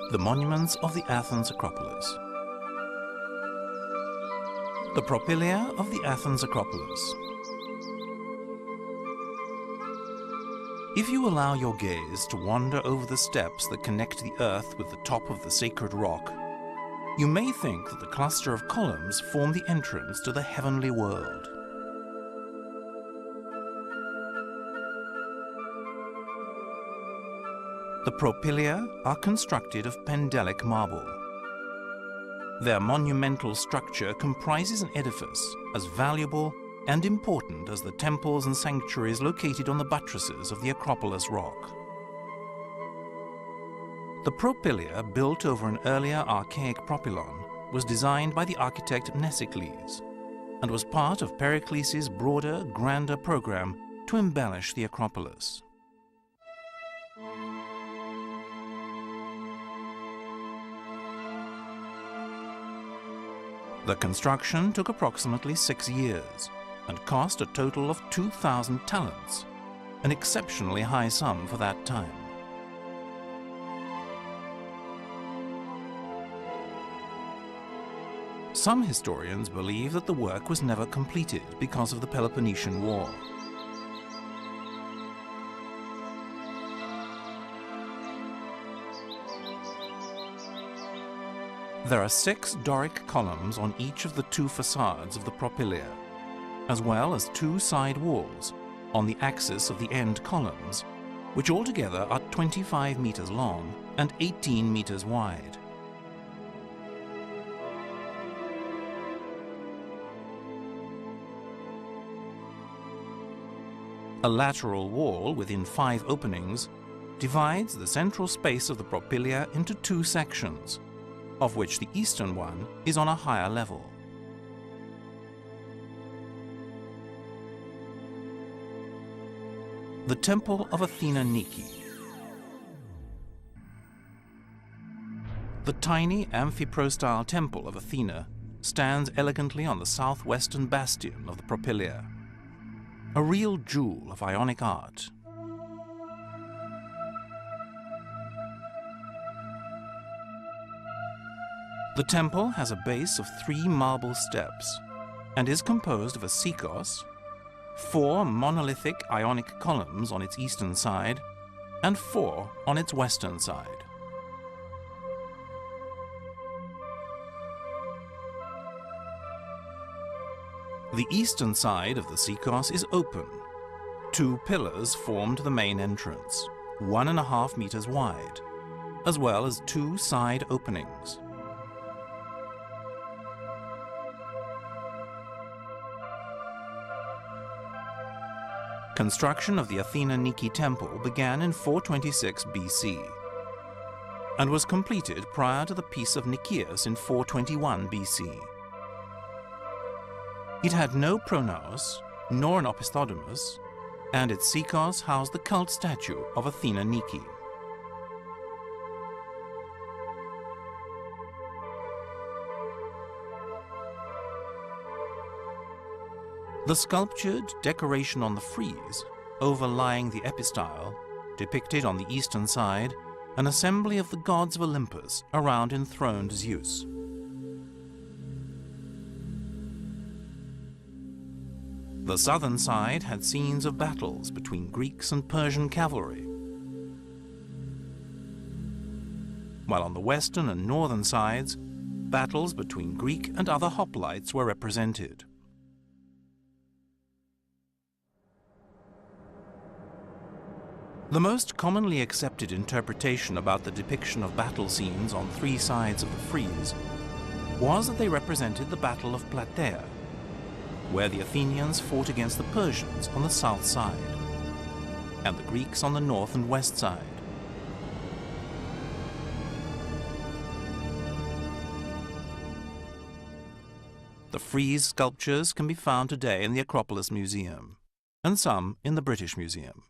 The monuments of the Athens Acropolis. The propylaea of the Athens Acropolis. If you allow your gaze to wander over the steps that connect the earth with the top of the sacred rock, you may think that the cluster of columns form the entrance to the heavenly world. The propylaea are constructed of Pendelic marble. Their monumental structure comprises an edifice as valuable and important as the temples and sanctuaries located on the buttresses of the Acropolis rock. The propylaea, built over an earlier archaic propylon, was designed by the architect Mnesicles and was part of Pericles' broader, grander program to embellish the Acropolis. The construction took approximately 6 years and cost a total of 2,000 talents, an exceptionally high sum for that time. Some historians believe that the work was never completed because of the Peloponnesian War. There are 6 Doric columns on each of the 2 facades of the propylaea, as well as 2 side walls on the axis of the end columns, which altogether are 25 meters long and 18 meters wide. A lateral wall within 5 openings divides the central space of the propylaea into 2 sections, of which the eastern one is on a higher level. The Temple of Athena Nike. The tiny amphiprostyle temple of Athena stands elegantly on the southwestern bastion of the propylaea, a real jewel of Ionic art. The temple has a base of 3 marble steps and is composed of a sekos, 4 monolithic Ionic columns on its eastern side, and 4 on its western side. The eastern side of the sekos is open. 2 pillars formed the main entrance, 1.5 meters wide, as well as 2 side openings. Construction of the Athena Nike temple began in 426 BC and was completed prior to the Peace of Nicaeus in 421 BC. It had no pronaos, nor an opisthodemus, and its sekos housed the cult statue of Athena Nike. The sculptured decoration on the frieze, overlying the epistyle, depicted on the eastern side an assembly of the gods of Olympus around enthroned Zeus. The southern side had scenes of battles between Greeks and Persian cavalry, while on the western and northern sides, battles between Greek and other hoplites were represented. The most commonly accepted interpretation about the depiction of battle scenes on 3 sides of the frieze was that they represented the Battle of Plataea, where the Athenians fought against the Persians on the south side, and the Greeks on the north and west side. The frieze sculptures can be found today in the Acropolis Museum, and some in the British Museum.